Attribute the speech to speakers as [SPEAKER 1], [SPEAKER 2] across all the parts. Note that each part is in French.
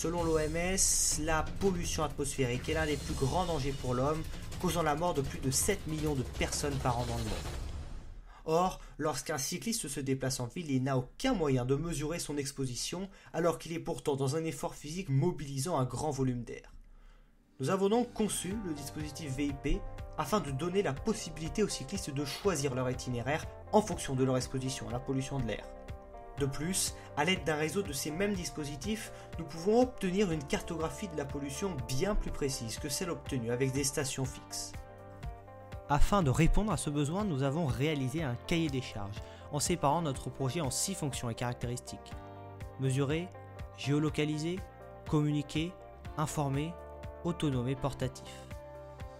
[SPEAKER 1] Selon l'OMS, la pollution atmosphérique est l'un des plus grands dangers pour l'homme, causant la mort de plus de 7 millions de personnes par an dans le monde. Or, lorsqu'un cycliste se déplace en ville, il n'a aucun moyen de mesurer son exposition, alors qu'il est pourtant dans un effort physique mobilisant un grand volume d'air. Nous avons donc conçu le dispositif VIP afin de donner la possibilité aux cyclistes de choisir leur itinéraire en fonction de leur exposition à la pollution de l'air. De plus, à l'aide d'un réseau de ces mêmes dispositifs, nous pouvons obtenir une cartographie de la pollution bien plus précise que celle obtenue avec des stations fixes. Afin de répondre à ce besoin, nous avons réalisé un cahier des charges en séparant notre projet en 6 fonctions et caractéristiques. Mesurer, géolocaliser, communiquer, informer, autonome et portatif.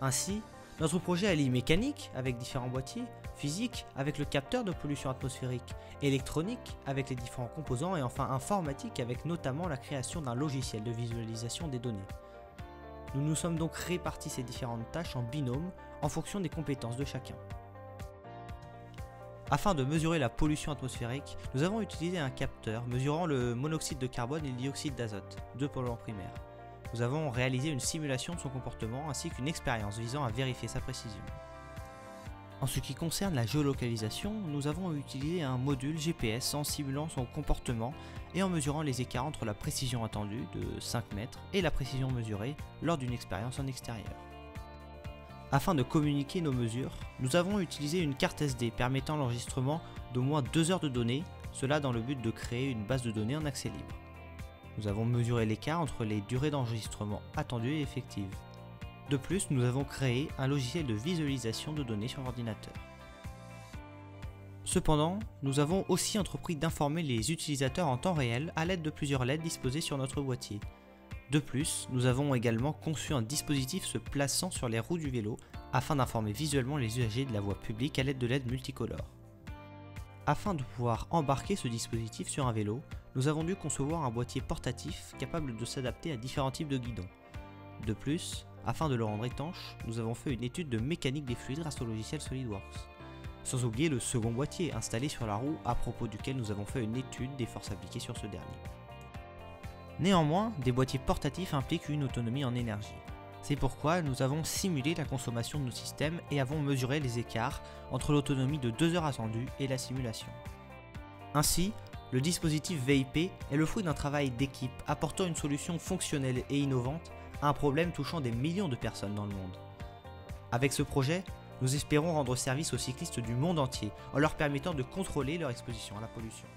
[SPEAKER 1] Ainsi, notre projet allie mécanique avec différents boîtiers, physique avec le capteur de pollution atmosphérique, électronique avec les différents composants et enfin informatique avec notamment la création d'un logiciel de visualisation des données. Nous nous sommes donc répartis ces différentes tâches en binôme en fonction des compétences de chacun. Afin de mesurer la pollution atmosphérique, nous avons utilisé un capteur mesurant le monoxyde de carbone et le dioxyde d'azote, deux polluants primaires. Nous avons réalisé une simulation de son comportement ainsi qu'une expérience visant à vérifier sa précision. En ce qui concerne la géolocalisation, nous avons utilisé un module GPS en simulant son comportement et en mesurant les écarts entre la précision attendue de 5 mètres et la précision mesurée lors d'une expérience en extérieur. Afin de communiquer nos mesures, nous avons utilisé une carte SD permettant l'enregistrement d'au moins 2 heures de données, cela dans le but de créer une base de données en accès libre. Nous avons mesuré l'écart entre les durées d'enregistrement attendues et effectives. De plus, nous avons créé un logiciel de visualisation de données sur l'ordinateur. Cependant, nous avons aussi entrepris d'informer les utilisateurs en temps réel à l'aide de plusieurs LED disposées sur notre boîtier. De plus, nous avons également conçu un dispositif se plaçant sur les roues du vélo afin d'informer visuellement les usagers de la voie publique à l'aide de LED multicolores. Afin de pouvoir embarquer ce dispositif sur un vélo, nous avons dû concevoir un boîtier portatif capable de s'adapter à différents types de guidons. De plus, afin de le rendre étanche, nous avons fait une étude de mécanique des fluides grâce au logiciel SolidWorks. Sans oublier le second boîtier installé sur la roue à propos duquel nous avons fait une étude des forces appliquées sur ce dernier. Néanmoins, des boîtiers portatifs impliquent une autonomie en énergie. C'est pourquoi nous avons simulé la consommation de nos systèmes et avons mesuré les écarts entre l'autonomie de 2 heures attendue et la simulation. Ainsi, le dispositif VIP est le fruit d'un travail d'équipe apportant une solution fonctionnelle et innovante à un problème touchant des millions de personnes dans le monde. Avec ce projet, nous espérons rendre service aux cyclistes du monde entier en leur permettant de contrôler leur exposition à la pollution.